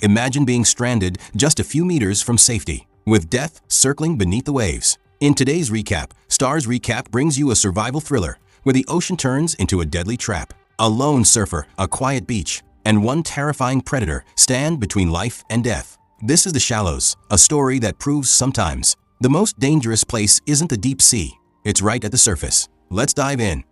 Imagine being stranded just a few meters from safety, with death circling beneath the waves. In today's recap, Starz Recap brings you a survival thriller where the ocean turns into a deadly trap. A lone surfer, a quiet beach, and one terrifying predator stand between life and death. This is The Shallows, a story that proves sometimes the most dangerous place isn't the deep sea, it's right at the surface. Let's dive in.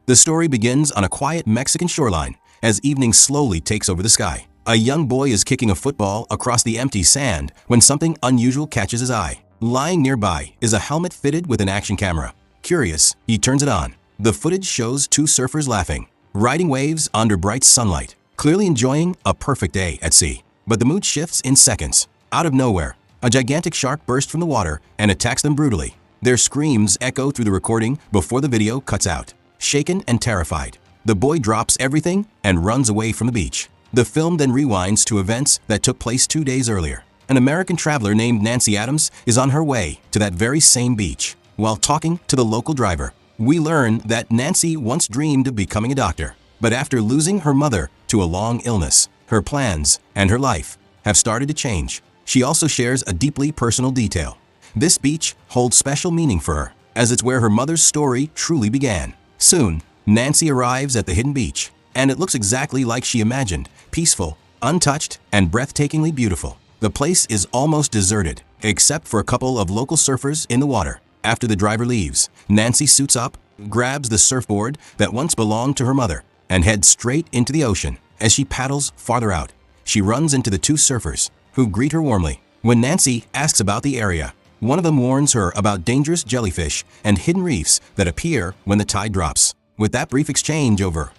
The story begins on a quiet Mexican shoreline as evening slowly takes over the sky. A young boy is kicking a football across the empty sand when something unusual catches his eye. Lying nearby is a helmet fitted with an action camera. Curious, he turns it on. The footage shows two surfers laughing, riding waves under bright sunlight, clearly enjoying a perfect day at sea. But the mood shifts in seconds. Out of nowhere, a gigantic shark bursts from the water and attacks them brutally. Their screams echo through the recording before the video cuts out. Shaken and terrified, the boy drops everything and runs away from the beach. The film then rewinds to events that took place 2 days earlier. An American traveler named Nancy Adams is on her way to that very same beach. While talking to the local driver, we learn that Nancy once dreamed of becoming a doctor. But after losing her mother to a long illness, her plans and her life have started to change. She also shares a deeply personal detail. This beach holds special meaning for her, as it's where her mother's story truly began. Soon, Nancy arrives at the hidden beach, and it looks exactly like she imagined, peaceful, untouched, and breathtakingly beautiful. The place is almost deserted, except for a couple of local surfers in the water. After the driver leaves, Nancy suits up, grabs the surfboard that once belonged to her mother, and heads straight into the ocean. As she paddles farther out, she runs into the two surfers, who greet her warmly. When Nancy asks about the area, one of them warns her about dangerous jellyfish and hidden reefs that appear when the tide drops. With that brief exchange over,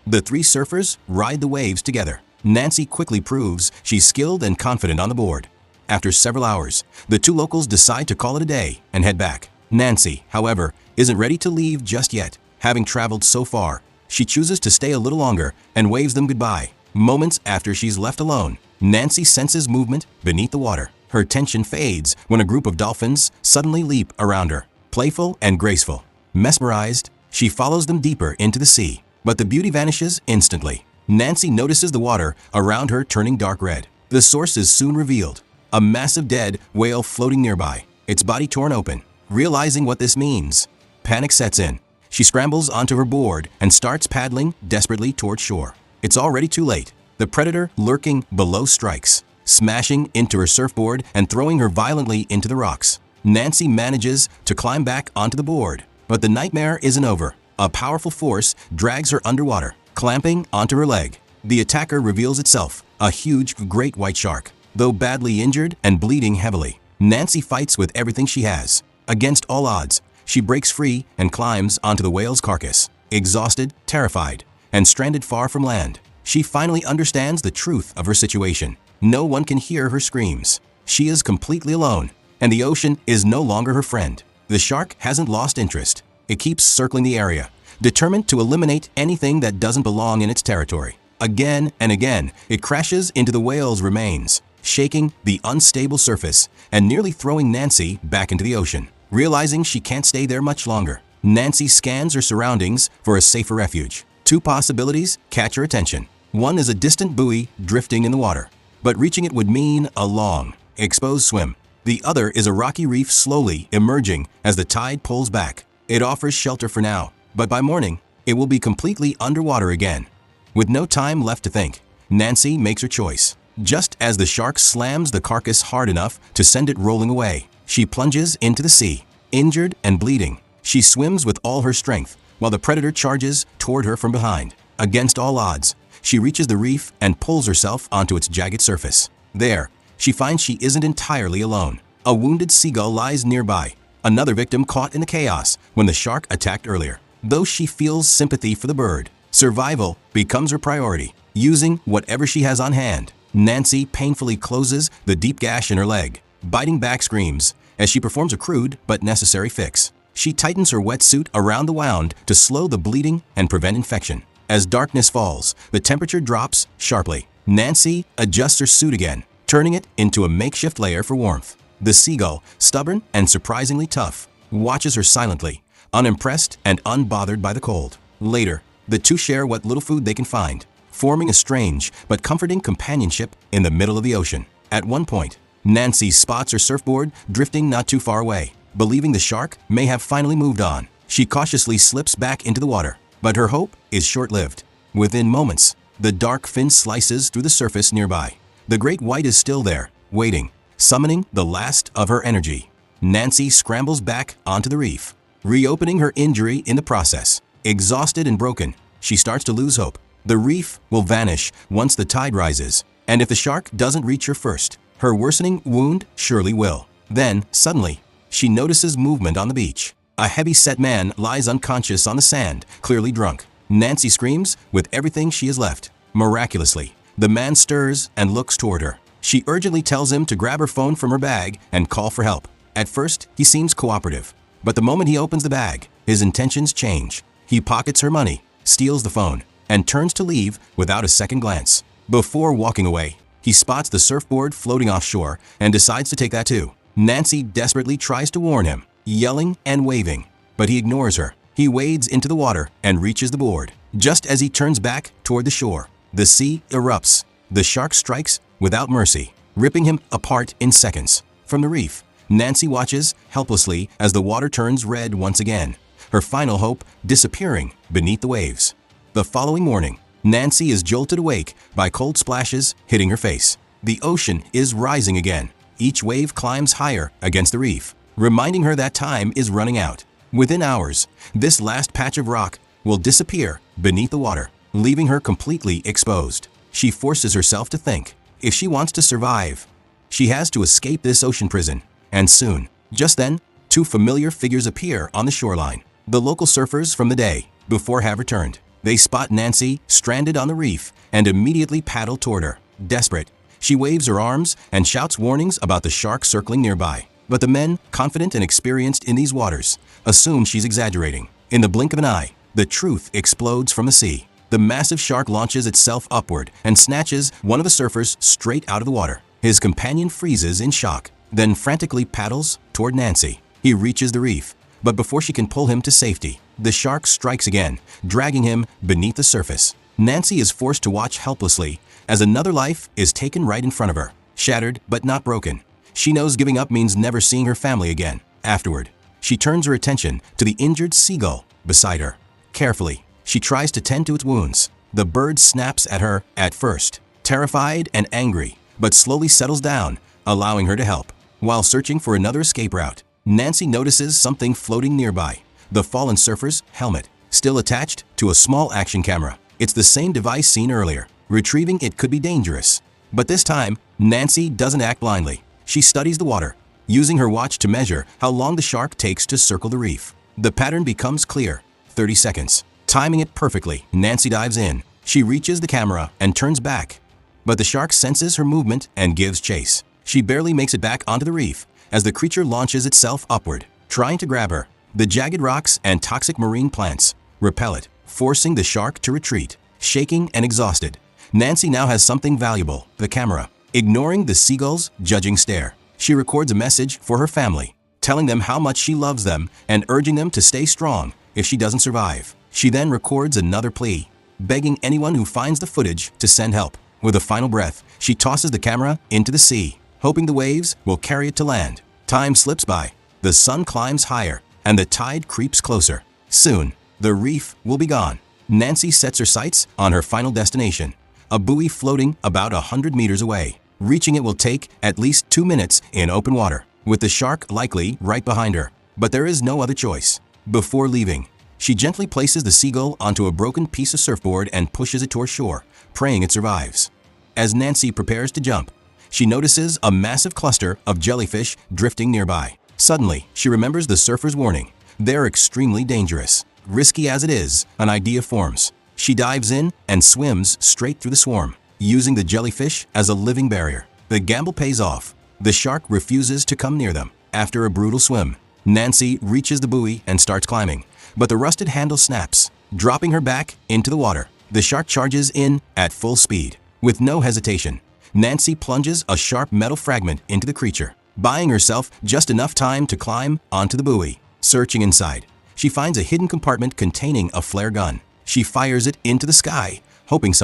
the three surfers ride the waves together. Nancy quickly proves she's skilled and confident on the board. After several hours, the two locals decide to call it a day and head back. Nancy, however, isn't ready to leave just yet. Having traveled so far, she chooses to stay a little longer and waves them goodbye. Moments after she's left alone, Nancy senses movement beneath the water. Her tension fades when a group of dolphins suddenly leap around her. Playful and graceful, mesmerized, she follows them deeper into the sea. But the beauty vanishes instantly. Nancy notices the water around her turning dark red. The source is soon revealed. A massive dead whale floating nearby, its body torn open. Realizing what this means, panic sets in. She scrambles onto her board and starts paddling desperately toward shore. It's already too late. The predator lurking below strikes, smashing into her surfboard and throwing her violently into the rocks. Nancy manages to climb back onto the board, but the nightmare isn't over. A powerful force drags her underwater, clamping onto her leg. The attacker reveals itself, a huge great white shark. Though badly injured and bleeding heavily, Nancy fights with everything she has. Against all odds, she breaks free and climbs onto the whale's carcass. Exhausted, terrified, and stranded far from land, she finally understands the truth of her situation. No one can hear her screams. She is completely alone, and the ocean is no longer her friend. The shark hasn't lost interest. It keeps circling the area, determined to eliminate anything that doesn't belong in its territory. Again and again, it crashes into the whale's remains, shaking the unstable surface and nearly throwing Nancy back into the ocean. Realizing she can't stay there much longer, Nancy scans her surroundings for a safer refuge. Two possibilities catch her attention. One is a distant buoy drifting in the water, but reaching it would mean a long, exposed swim. The other is a rocky reef slowly emerging as the tide pulls back. It offers shelter for now, but by morning, it will be completely underwater again. With no time left to think, Nancy makes her choice. Just as the shark slams the carcass hard enough to send it rolling away, she plunges into the sea. Injured and bleeding, she swims with all her strength while the predator charges toward her from behind. Against all odds, she reaches the reef and pulls herself onto its jagged surface. There, she finds she isn't entirely alone. A wounded seagull lies nearby, another victim caught in the chaos when the shark attacked earlier. Though she feels sympathy for the bird, survival becomes her priority. Using whatever she has on hand, Nancy painfully closes the deep gash in her leg, biting back screams as she performs a crude but necessary fix. She tightens her wetsuit around the wound to slow the bleeding and prevent infection. As darkness falls, the temperature drops sharply. Nancy adjusts her suit again, turning it into a makeshift layer for warmth. The seagull, stubborn and surprisingly tough, watches her silently, unimpressed and unbothered by the cold. Later, the two share what little food they can find. forming a strange but comforting companionship in the middle of the ocean. At one point, Nancy spots her surfboard drifting not too far away. Believing the shark may have finally moved on, she cautiously slips back into the water. But her hope is short-lived. Within moments, the dark fin slices through the surface nearby. The great white is still there, waiting, summoning the last of her energy. Nancy scrambles back onto the reef, reopening her injury in the process. Exhausted and broken, she starts to lose hope. The reef will vanish once the tide rises, and if the shark doesn't reach her first, her worsening wound surely will. Then, suddenly, she notices movement on the beach. A heavy-set man lies unconscious on the sand, clearly drunk. Nancy screams with everything she has left. Miraculously, the man stirs and looks toward her. She urgently tells him to grab her phone from her bag and call for help. At first, he seems cooperative, but the moment he opens the bag, his intentions change. He pockets her money, steals the phone, and turns to leave without a second glance. Before walking away, he spots the surfboard floating offshore and decides to take that too. Nancy desperately tries to warn him, yelling and waving, but he ignores her. He wades into the water and reaches the board. Just as he turns back toward the shore, the sea erupts. The shark strikes without mercy, ripping him apart in seconds. From the reef, Nancy watches helplessly as the water turns red once again, her final hope disappearing beneath the waves. The following morning, Nancy is jolted awake by cold splashes hitting her face. The ocean is rising again. Each wave climbs higher against the reef, reminding her that time is running out. Within hours, this last patch of rock will disappear beneath the water, leaving her completely exposed. She forces herself to think. If she wants to survive, she has to escape this ocean prison. And soon, just then, two familiar figures appear on the shoreline. The local surfers from the day before have returned. They spot Nancy stranded on the reef and immediately paddle toward her. Desperate, she waves her arms and shouts warnings about the shark circling nearby. But the men, confident and experienced in these waters, assume she's exaggerating. In the blink of an eye, the truth explodes from the sea. The massive shark launches itself upward and snatches one of the surfers straight out of the water. His companion freezes in shock, then frantically paddles toward Nancy. He reaches the reef, but before she can pull him to safety, the shark strikes again, dragging him beneath the surface. Nancy is forced to watch helplessly as another life is taken right in front of her. Shattered but not broken, she knows giving up means never seeing her family again. Afterward, she turns her attention to the injured seagull beside her. Carefully, she tries to tend to its wounds. The bird snaps at her at first, terrified and angry, but slowly settles down, allowing her to help. While searching for another escape route, Nancy notices something floating nearby. The fallen surfer's helmet, still attached to a small action camera. It's the same device seen earlier. Retrieving it could be dangerous. But this time, Nancy doesn't act blindly. She studies the water, using her watch to measure how long the shark takes to circle the reef. The pattern becomes clear, 30 seconds. Timing it perfectly, Nancy dives in. She reaches the camera and turns back. But the shark senses her movement and gives chase. She barely makes it back onto the reef as the creature launches itself upward, trying to grab her. The jagged rocks and toxic marine plants repel it, forcing the shark to retreat. Shaking and exhausted, Nancy now has something valuable, the camera. Ignoring the seagull's judging stare, she records a message for her family, telling them how much she loves them and urging them to stay strong if she doesn't survive. She then records another plea, begging anyone who finds the footage to send help. With a final breath, she tosses the camera into the sea, hoping the waves will carry it to land. Time slips by, the sun climbs higher, and the tide creeps closer. Soon, the reef will be gone. Nancy sets her sights on her final destination, a buoy floating about 100 meters away. Reaching it will take at least 2 minutes in open water, with the shark likely right behind her. But there is no other choice. Before leaving, she gently places the seagull onto a broken piece of surfboard and pushes it toward shore, praying it survives. As Nancy prepares to jump, she notices a massive cluster of jellyfish drifting nearby. Suddenly, she remembers the surfer's warning. They're extremely dangerous. Risky as it is, an idea forms. She dives in and swims straight through the swarm, using the jellyfish as a living barrier. The gamble pays off. The shark refuses to come near them. After a brutal swim, Nancy reaches the buoy and starts climbing, but the rusted handle snaps, dropping her back into the water. The shark charges in at full speed. With no hesitation, Nancy plunges a sharp metal fragment into the creature, buying herself just enough time to climb onto the buoy. Searching inside, she finds a hidden compartment containing a flare gun. She fires it into the sky, hoping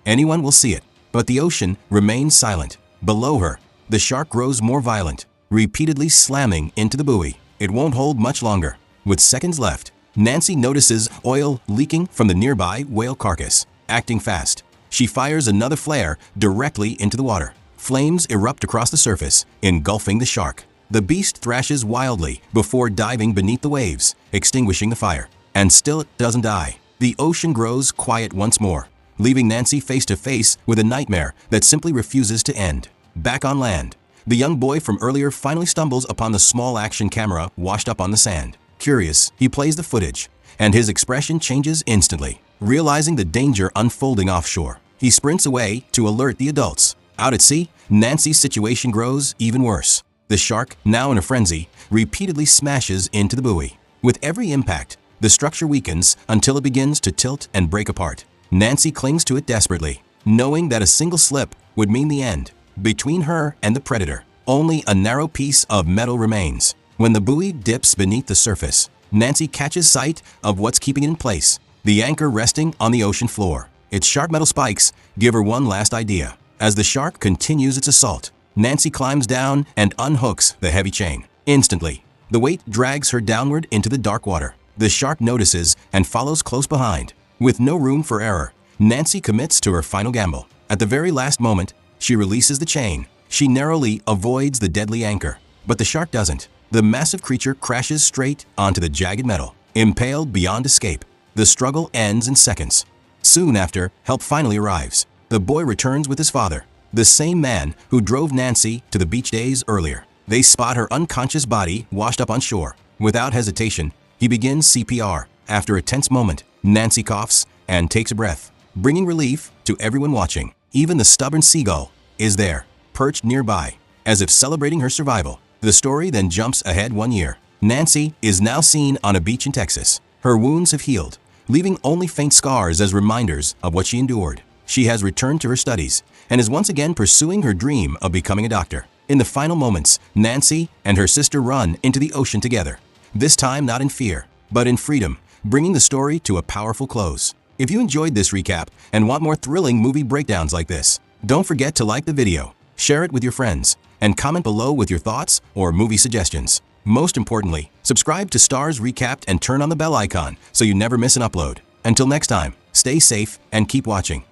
anyone will see it. But the ocean remains silent. Below her, the shark grows more violent, repeatedly slamming into the buoy. It won't hold much longer. With seconds left, Nancy notices oil leaking from the nearby whale carcass. Acting fast, she fires another flare directly into the water. Flames erupt across the surface, engulfing the shark. The beast thrashes wildly before diving beneath the waves, extinguishing the fire. And still it doesn't die. The ocean grows quiet once more, leaving Nancy face to face with a nightmare that simply refuses to end. Back on land, the young boy from earlier finally stumbles upon the small action camera washed up on the sand. Curious, he plays the footage, and his expression changes instantly. Realizing the danger unfolding offshore, he sprints away to alert the adults. Out at sea, Nancy's situation grows even worse. The shark, now in a frenzy, repeatedly smashes into the buoy. With every impact, the structure weakens until it begins to tilt and break apart. Nancy clings to it desperately, knowing that a single slip would mean the end. Between her and the predator, only a narrow piece of metal remains. When the buoy dips beneath the surface, Nancy catches sight of what's keeping it in place. The anchor resting on the ocean floor. Its sharp metal spikes give her one last idea. As the shark continues its assault, Nancy climbs down and unhooks the heavy chain. Instantly, the weight drags her downward into the dark water. The shark notices and follows close behind. With no room for error, Nancy commits to her final gamble. At the very last moment, she releases the chain. She narrowly avoids the deadly anchor, but the shark doesn't. The massive creature crashes straight onto the jagged metal, impaled beyond escape. The struggle ends in seconds. Soon after, help finally arrives. The boy returns with his father, the same man who drove Nancy to the beach days earlier. They spot her unconscious body washed up on shore. Without hesitation, he begins CPR. After a tense moment, Nancy coughs and takes a breath, bringing relief to everyone watching. Even the stubborn seagull is there, perched nearby, as if celebrating her survival. The story then jumps ahead 1 year. Nancy is now seen on a beach in Texas. Her wounds have healed, leaving only faint scars as reminders of what she endured. She has returned to her studies and is once again pursuing her dream of becoming a doctor. In the final moments, Nancy and her sister run into the ocean together, this time not in fear, but in freedom, bringing the story to a powerful close. If you enjoyed this recap and want more thrilling movie breakdowns like this, don't forget to like the video, share it with your friends, and comment below with your thoughts or movie suggestions. Most importantly, subscribe to Starz Recapped and turn on the bell icon so you never miss an upload. Until next time, stay safe and keep watching.